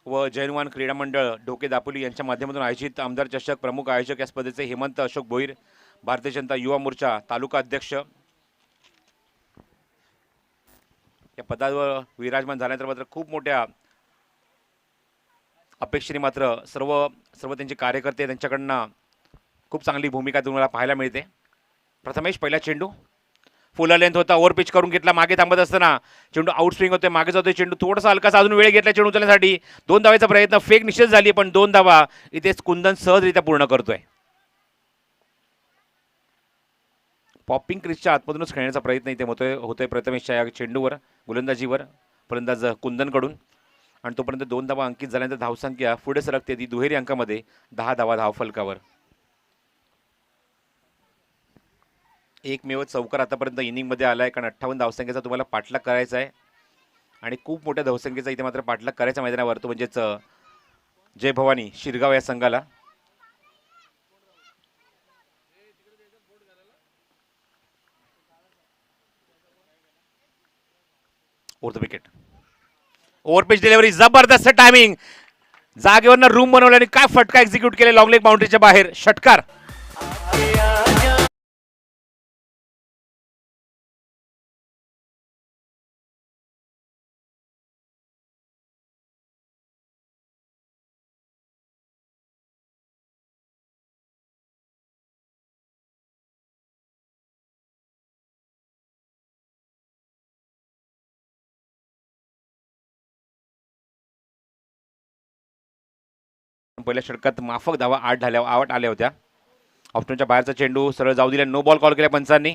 व जैनवान क्रीडा मंडळ ढोके दापोली यांच्या माध्यमातून आयोजित आमदार चषक. प्रमुख आयोजक या स्पर्धेचे हेमंत अशोक भोईर, भारतीय जनता युवा मोर्चा तालुका अध्यक्ष. या पदावर विराजमान झाल्यानंतर मात्र खूप मोठ्या अपेक्षेने मात्र सर्व त्यांचे कार्यकर्ते त्यांच्याकडनं खूप चांगली भूमिका तुम्हाला पाहायला मिळते. प्रथमेश पहिला चेंडू फुल लेंथ होता, ओव्हर पिच करून घेतला. मागे थांबत असताना चेंडू आउट स्विंग होते, मागे जातोय चेंडू. थोडासा हलकासा अजून वेळ घेतला चेंडू उचलण्यासाठी. 2 धावेचा प्रयत्न, फेक निश्चित झाली, पण 2 धावा इथेच कुंदन सहजरित्या पूर्ण करतोय. पॉपिंग क्रिजच्या आतमधूनच खेळण्याचा प्रयत्न इथे होतोय प्रथमेशच्या या चेंडूवर, गोलंदाजीवर फलंदाज कुंदनकडून. आणि तोपर्यंत 2 धावा अंकित झाल्यानंतर धावसंख्या पुढे सरकते ती दुहेरी अंकामध्ये 10 धावा धावफलकावर. एकमेव चौकार आतापर्यंत इनिंगमध्ये आलाय, कारण 58 धावसंख्येचा तुम्हाला पाठलाग करायचा आहे आणि खूप मोठ्या धावसंख्येचा इथे मात्र पाठलाग करायचा मैदानावर, तो म्हणजेच जय भवानी शिरगाव या संघाला. Fourth wicket. ओव्हरपिच डिलिव्हरी, जबरदस्त टायमिंग. जागेवरनं रूम बनवलं आणि काय फटका एक्झिक्यूट केले लॉंग लेग बाउंड्रीच्या बाहेर. षटकार. पहिल्या षटकात माफक धावा 8 आल्या होत्या. ऑप्शनच्या बाहेरचा चेंडू सरळ जाऊ दिला. नो बॉल कॉल केला पंचांनी.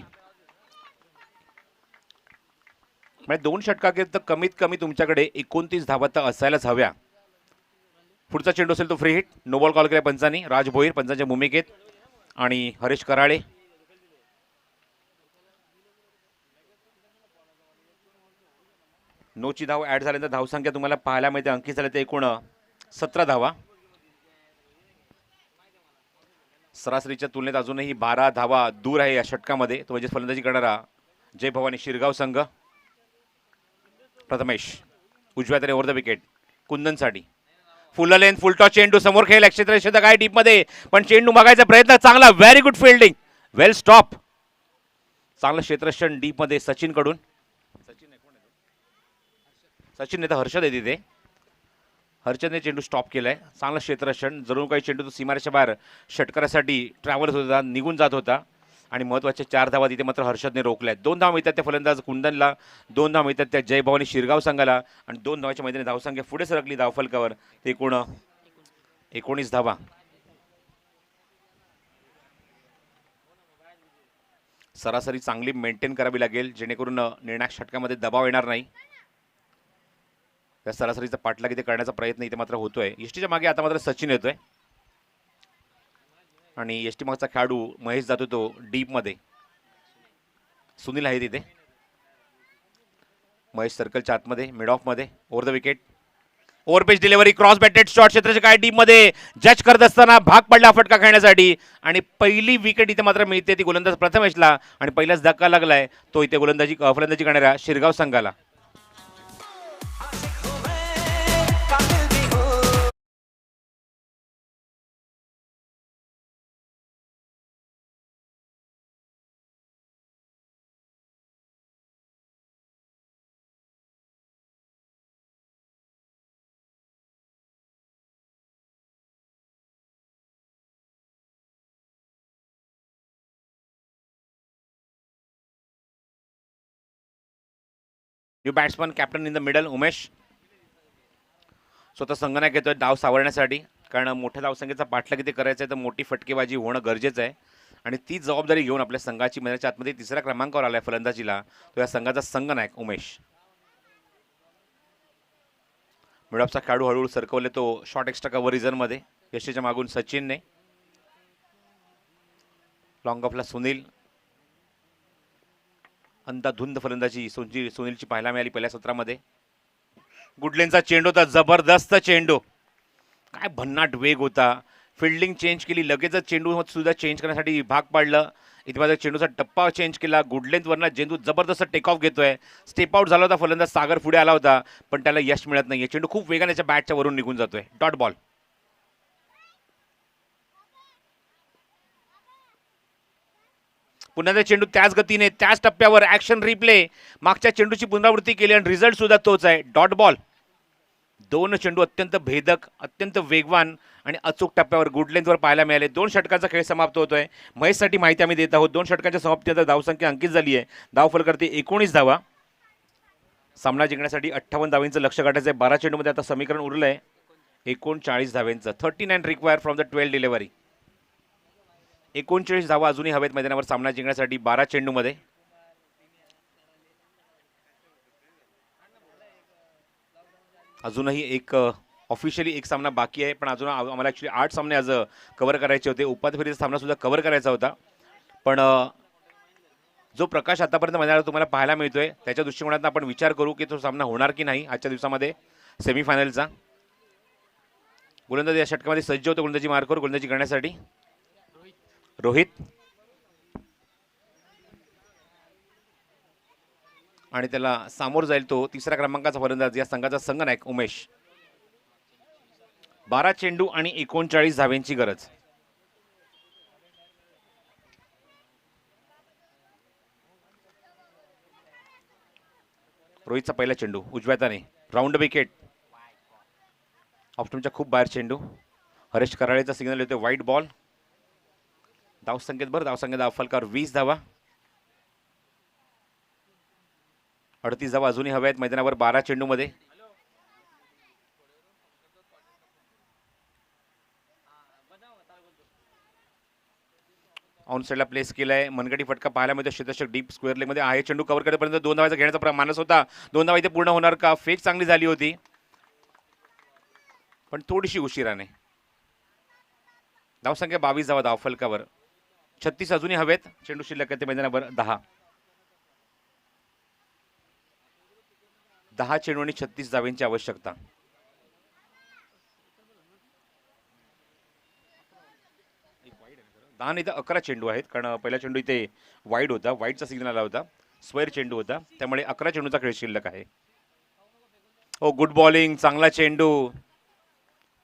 म्हणजे 2 षटकात कमीत कमी तुमच्याकडे 29 धावा तर असायलाच हव्या. पुढचा चेंडू असेल तो free hit. No ball call केला पंचांनी. राज भोईर पंचांच्या भूमिकेत आणि हरेश कराळे. नोची धाव ऍड झाल्यानंतर धावसंख्या तुम्हाला पाहायला मिळते अंकित झाले ते एकूण 17 धावा. सरासरीच्या तुलनेत अजूनही 12 धावा दूर आहे या षटकामध्ये. तो म्हणजे फलंदाजी करणारा जय भवानी शिरगाव संघ. प्रथमेश उजव्या तरी ओव्हर द विकेट कुंदनसाठी. फुल लेंथ फुल टॉस चेंडू समोर खेळ क्षेत्ररक्षक आहे डीप मध्ये, पण चेंडू बघायचा प्रयत्न चांगला. व्हेरी गुड फिल्डिंग, वेल स्टॉप. चांगलं क्षेत्ररक्षण डीप मध्ये सचिन कडून. सचिन नाही तर हर्षद आहे तिथे. हर्षदने चेंडू स्टॉप केलाय. चांगलं क्षेत्ररक्षण. जरूर काही चेंडू तो सीमारेषेच्या बाहेर षटकारासाठी ट्रॅव्हल्स होता, निघून जात होता आणि महत्वाचे 4 धावा तिथे मात्र हर्षदने रोखल्या. 2 धावा मिळतात त्या फलंदाज कुंदनला, 2 धावा मिळतात त्या जय भवानी शिरगाव संघाला आणि 2 धावाच्या मैदानी धावसंख्या पुढे सरकली धावफलकावर. ते एकूण 19 धावा. सरासरी चांगली मेंटेन करावी लागेल जेणेकरून निर्णायक षटकामध्ये दबाव येणार नाही. त्या सरासरीचा पाठलाग इथे करण्याचा प्रयत्न इथे मात्र होतोय. एसटीच्या मागे आता मात्र सचिन येतोय आणि एसटी मागचा खेळाडू महेश जातो तो डीप मध्ये. सुनील आहे तिथे. महेश सर्कलच्या आतमध्ये मिड ऑफ मध्ये over the wicket. Over page delivery cross batted shot क्षेत्राचे काय डीप मध्ये जज करत असताना भाग पडला फटका खेळण्यासाठी आणि पहिली विकेट इथे मात्र मिळते ती गोलंदाज प्रथमेशला आणि पहिलाच धक्का लागलाय तो इथे फलंदाजी करणाऱ्या शिरगाव संघाला. New batsman captain in the middle Umesh स्वतः संगणक घेतोय डाव सावरण्यासाठी, कारण मोठ्या धावसंख्येचा पाठलाग इथे करायचा आहे तर मोठी फटकेबाजी होणं गरजेचं आहे आणि ती जबाबदारी घेऊन आपल्या संघाची मैदानाच्या आतमध्ये 3ऱ्या क्रमांकावर आलाय फलंदाजीला तो या संघाचा संगनायक उमेश. मिडऑफचा खेळाडू हळूहळू सरकवले तो शॉर्ट एक्स्ट्रा कव्हर रिझनमध्ये. यशच्या मागून सचिनने. लॉंग ऑफला सुनील. अंधाधुंद फलंदाजी सुनीलची पाहायला मिळाली पहिल्या सत्रामध्ये. गुडलेनचा चेंडू होता, जबरदस्त चेंडू. काय भन्नाट वेग होता. फिल्डिंग चेंज केली, लगेचच चेंडू सुद्धा चेंज करण्यासाठी भाग पाडलं. इथे माझा चेंडूचा टप्पा चेंज केला. गुडलेनवरनं चेंडू जबरदस्त टेक ऑफ घेतोय. स्टेप आउट झाला होता फलंदाज सागर पुढे आला होता पण त्याला यश मिळत नाहीये. चेंडू खूप वेगाने त्याच्या बॅटच्या वरून निघून जातोय. Dot ball. पुन्हा त्या चेंडू त्याच गतीने त्याच टप्प्यावर ऍक्शन रिप्ले मागच्या चेंडूची पुनरावृत्ती केली आणि रिझल्ट सुद्धा तोच आहे. Dot ball. 2 चेंडू अत्यंत भेदक, अत्यंत वेगवान आणि अचूक टप्प्यावर गुडलेंथवर पाहायला मिळाले. 2 षटकांचा खेळ समाप्त होतोय. महेशसाठी माहिती आम्ही देत आहोत. 2 षटकांच्या समाप्तीनंतर धावसंख्या अंकित झाली आहे. धावफल करते 19 धावा. सामना जिंकण्यासाठी 58 धावांचं लक्ष्य गाठायचं आहे. 12 चेंडूमध्ये आता समीकरण उरलंय 39 धावांचं. 39 रिक्वायर फ्रॉम द 12 डिलिव्हरी. 39 धावा अजूनही हवेत मैदानावर सामना जिंकण्यासाठी 12 चेंडूमध्ये. अजूनही एक ऑफिशियली एक सामना बाकी आहे, पण अजून आम्हाला ॲक्च्युली 8 सामने आज कव्हर करायचे होते. उपांत्य फेरीचा सामना सुद्धा कव्हर करायचा होता, पण जो प्रकाश आतापर्यंत मैदानावर तुम्हाला पाहायला मिळतोय त्याच्या दृष्टिकोनातून आपण विचार करू की तो सामना होणार की नाही आजच्या दिवसामध्ये सेमीफायनलचा. गोलंदाज या षटकामध्ये सज्ज होतो गोलंदाजी मार्कवर गोलंदाजी करण्यासाठी. रोहित आणि त्याला सामोर जाईल तो 3ऱ्या क्रमांकाचा फलंदाज या संघाचा संघनायक उमेश. 12 चेंडू आणि 39 धावांची गरज. रोहितचा पहिला चेंडू उजव्या हाताने राऊंड विकेट. ऑप्टमच्या खूप बाहेर चेंडू. हरेश कराळेचा सिग्नल येतो व्हाईट बॉल. धावसंख्येत धावफलकावर 20 धावा. 38 धावा अजूनही हव्या आहेत मैदानावर 12 चेंडूमध्ये. ऑन साईडला प्लेस केलाय. मनगटी फटका पाहायला मिळतो. क्षेत्ररक्षक डीप स्क्वेअर लेग मध्ये आहे. चेंडू कव्हर करेपर्यंत 2 धावाचा घेण्याचा मानस होता. 2 धावा इथे पूर्ण होणार का? फेक चांगली झाली होती पण थोडीशी उशिराने. धावसंख्या 22 धावा धावफलकावर. 36 अजूनही हवेत. चेंडू शिल्लक आहे मैदानावर 10 चेंडू आणि 36 धावांची आवश्यकता. 10 नाही तर 11 चेंडू आहेत, कारण पहिला चेंडू इथे वाईड होता, वाईडचा सिग्नल आला होता, स्क्वेअर चेंडू होता, त्यामुळे 11 चेंडूचा खेळ शिल्लक आहे. हो, गुड बॉलिंग, चांगला चेंडू,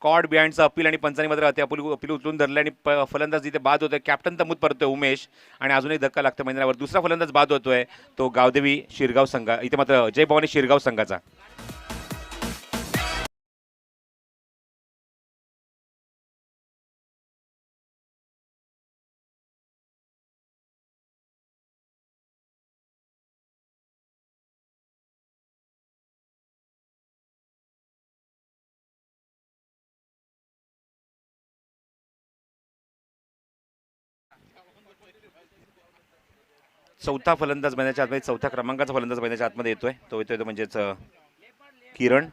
कॉड बिहाइंडचा अपील आणि पंचांनी मात्र ते अपील उचलून धरलं आणि फलंदाज इथे बाद होतोय. कॅप्टन तमूत परतोय उमेश आणि अजूनही धक्का लागतो मैदानावर. दुसरा फलंदाज बाद होतोय तो गावदेवी शिरगाव संघ, इथे मात्र जय भवानी शिरगाव संघाचा. चौथा फलंदाज मैदानाच्या आतमध्ये, चौथ्या क्रमांकाचा फलंदाज मैदानाच्या आतमध्ये येतोय, तो येतोय तो म्हणजेच किरण.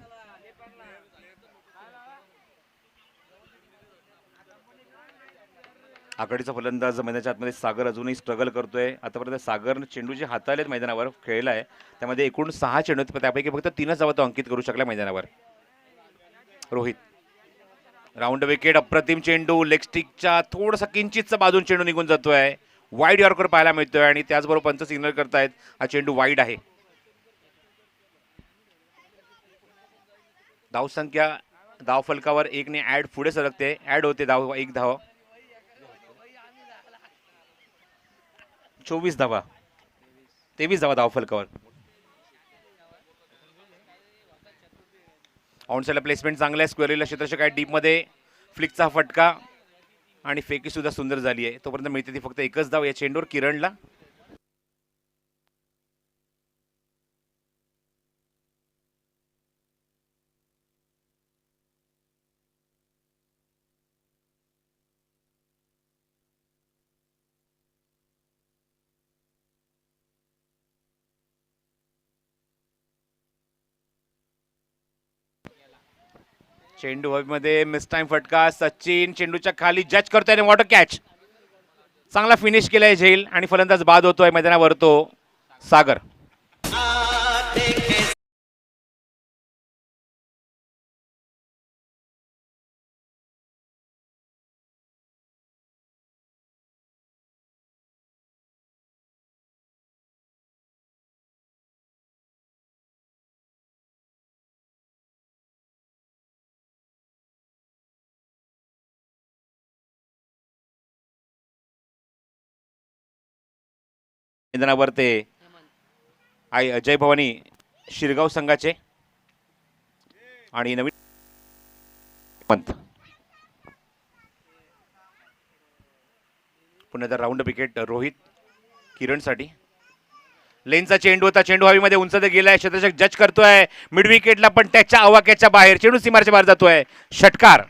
आघाडीचा फलंदाज मैदानाच्या आतमध्ये सागर अजूनही स्ट्रगल करतोय. आतापर्यंत सागर चेंडू जे हाताळलेत मैदानावर खेळला आहे त्यामध्ये एकूण 6 चेंडू आहेत, त्यापैकी फक्त 3च धावा तो अंकित करू शकला मैदानावर. रोहित, राऊंड विकेट, अप्रतिम चेंडू, लेग स्टिकच्या थोडासा किंचितचा बाजून चेंडू निघून जातोय. वाईड यॉर्कर पाहायला मिळतोय आणि त्याचबरोबर पंच सिग्नल करतायत हा चेंडू वाईड आहे. धावसंख्या धाव फलकावर 1 ने ऍड पुढे सरकते, ऍड होते धाव, 1 धाव, 24 धावा, 23 धावा धाव फलकावर. ऑनसाईडला प्लेसमेंट चांगलं आहे, स्क्वेअरला क्षेत्ररक्षक आहे डीपमध्ये, फ्लिकचा फटका आणि फेकी सुद्धा सुंदर झाली आहे. तोपर्यंत मिळते ती फक्त एकच धाव या चेंडूवर किरणला. चेंडू हवेमध्ये, मिस टाइम फटका, सचिन चेंडूच्या खाली जज करतोय आणि वॉटर कॅच, चांगला फिनिश केलाय झेल आणि फलंदाज बाद होतोय मैदानावर तो सागर. मैदानावर ते जय भवानी शिरगाव संघाचे आणि नवीन पंत. पुन्हा एकदा राऊंड विकेट रोहित किरणसाठी. लेनचा चेंडू होता, चेंडू हवेमध्ये उंच गेलाय, क्षेत्ररक्षक जज करतोय मिड विकेटला, पण त्याच्या आवाक्याच्या बाहेर चेंडू सीमाच्या बाहेर जातोय, षटकार.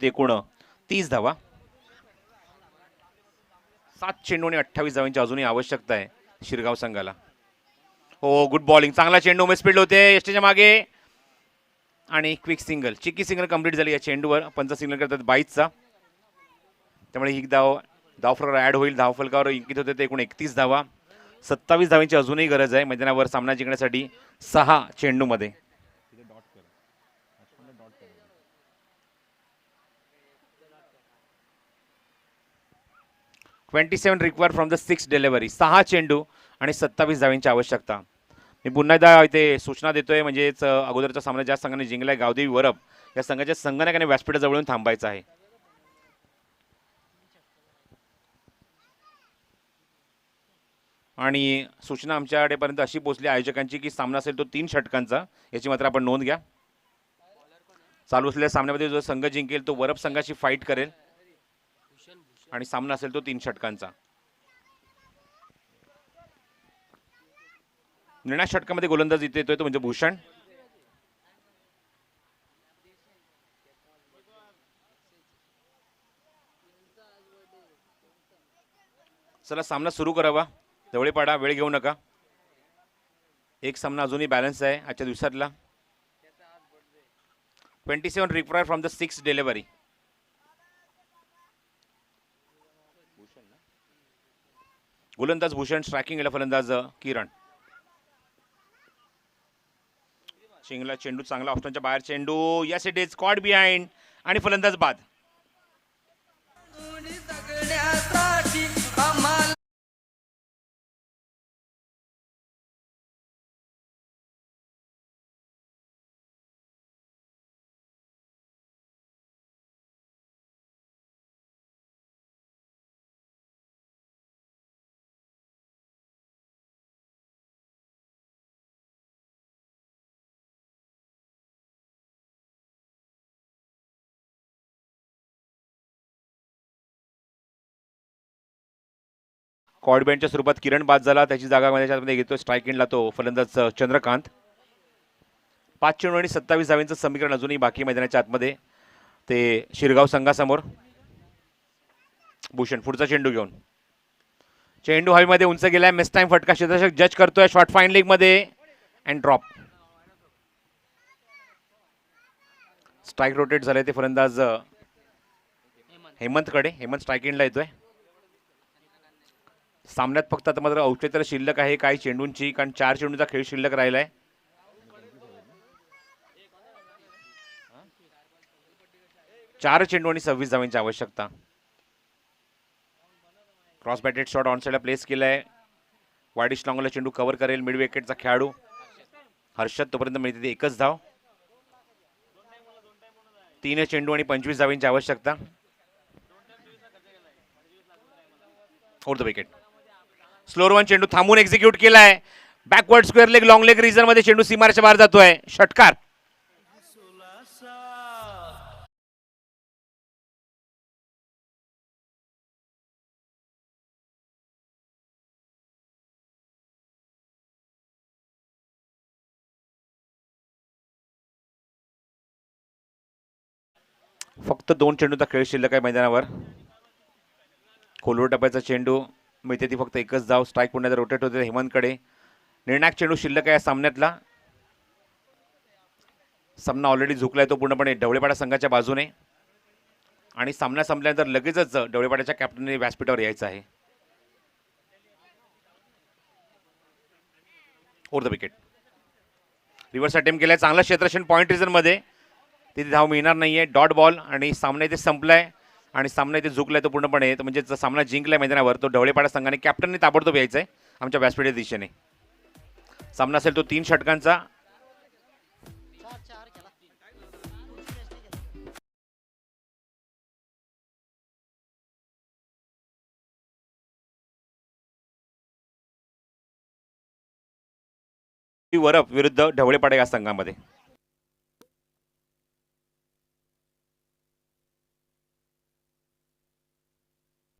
एकूण 30 धावा, 7 चेंडू आणि 28 धावांची अजूनही आवश्यकता आहे शिरगाव संघाला. हो, गुड बॉलिंग, चांगला चेंडू, उमेश स्पीड होते यष्टीच्या मागे आणि क्विक सिंगल, चिकी सिंगल कंप्लीट झाली या चेंडूवर. पंच सिग्नल करतात 22चा, त्यामुळे ही धाव फलकावर ऍड होईल. धाव फलकावर इंकित होते ते एकूण 31 धावा, 27 धावांची अजूनही गरज आहे मैदानावर सामना जिंकण्यासाठी 6 चेंडूमध्ये. 27 रिक्वायर फ्रॉम द 6 डिलिव्हरी, 6 चेंडू आणि 27 धावांची आवश्यकता. मी पुन्हा एकदा इथे सूचना देतोय, म्हणजेच अगोदरचा सामना ज्या संघाने जिंकलाय गावदेवी वरप, या संघाच्या संगणकाने व्यासपीठाजवळून थांबायचं आहे. आणि सूचना आमच्याकडेपर्यंत अशी पोहोचली आयोजकांची की सामना असेल तो 3 षटकांचा, याची मात्र आपण नोंद घ्या. चालू असलेल्या सामन्यामध्ये जो संघ जिंकेल तो वरप संघाशी फाईट करेल आणि सामना असेल तो 3 षटकांचा. निर्णायक षटकामध्ये गोलंदाज इथे येतोय तो म्हणजे भूषण. चला सामना सुरू करावा. ढवळेपाडा वेळ घेऊ नका. एक सामना अजूनही बॅलन्स आहे आजच्या दिवसातला. 27 रिक्वायर फ्रॉम द 6 डिलिव्हरी. गोलंदाज भूषण, स्ट्रायकिंग फलंदाज किरण. चिंगला चेंडू चांगला ऑप्शनच्या बाहेर चेंडू. Yes it is caught behind आणि फलंदाज बाद. कॉडबँडच्या स्वरूपात किरण बाद झाला. त्याची जागा त्याच्यामध्ये घेतो स्ट्रायकिंगला तो फलंदाज चंद्रकांत. 5 चेंडू आणि 27 धावांचं समीकरण अजूनही बाकी मैदानाच्या आतमध्ये. ते शिरगाव संघासमोर. भूषण पुढचा चेंडू घेऊन. चेंडू हवेमध्ये उंच गेलाय. मिस टाइम फटका. क्षेत्ररक्षक जज करतोय. शॉर्ट फाईन लेग मध्ये अँड ड्रॉप. स्ट्राईक रोटेट झाले ते फलंदाज हेमंतकडे. हेमंत स्ट्रायकिंगला येतोय. सामन्यात फक्त आता मात्र औचित्य शिल्लक आहे काही चेंडूंची, कारण 4 चेंडूचा खेळ शिल्लक राहिलाय. चार चेंडू आणि 26 धावांची आवश्यकता. क्रॉस बॅटेड शॉट ऑन साइडला प्लेस केलाय. वाईडिश लॉंगला चेंडू कव्हर करेल मिड विकेटचा खेळाडू हर्षद. तोपर्यंत मिळते ती एकच धाव. 3 चेंडू आणि 25 धावांची आवश्यकता. Four the wicket. Slower one चेंडू थांबून एक्झिक्यूट केलाय. Backward square leg long leg reason मध्ये चेंडू सीमारेच्या बाहेर जातोय. षटकार. फक्त 2 चेंडूचा खेळ शिल्लक आहे मैदानावर. खोलवर टप्प्याचा चेंडू मिळते ती फक्त एकच धाव. स्ट्राईक पुन्हा रोटेट होते हेमंतकडे. निर्णायक चेंडू शिल्लक आहे या सामन्यातला. सामना ऑलरेडी झुकलाय तो पूर्णपणे ढवळेपाडा संघाच्या बाजूने. आणि सामना संपल्यानंतर लगेचच ढवळेपाड्याच्या कॅप्टनने व्यासपीठावर यायचं आहे. Over the wicket. Reverse attempt केलाय. चांगला क्षेत्ररक्षण पॉईंट रिझन मध्ये. तिथे धाव मिळणार नाहीये. डॉट बॉल आणि सामना इथे संपलाय. आणि सामना इथे झुकलाय तो पूर्णपणे. म्हणजे सामना जिंकलाय मैदानावर तो ढवळेपाडा संघाने. कॅप्टनने ताबडतोब यायचंय आमच्या व्यासपीठाच्या दिशेने. सामना असेल तो 3 षटकांचा. वरप विरुद्ध ढवळेपाडा या संघामध्ये.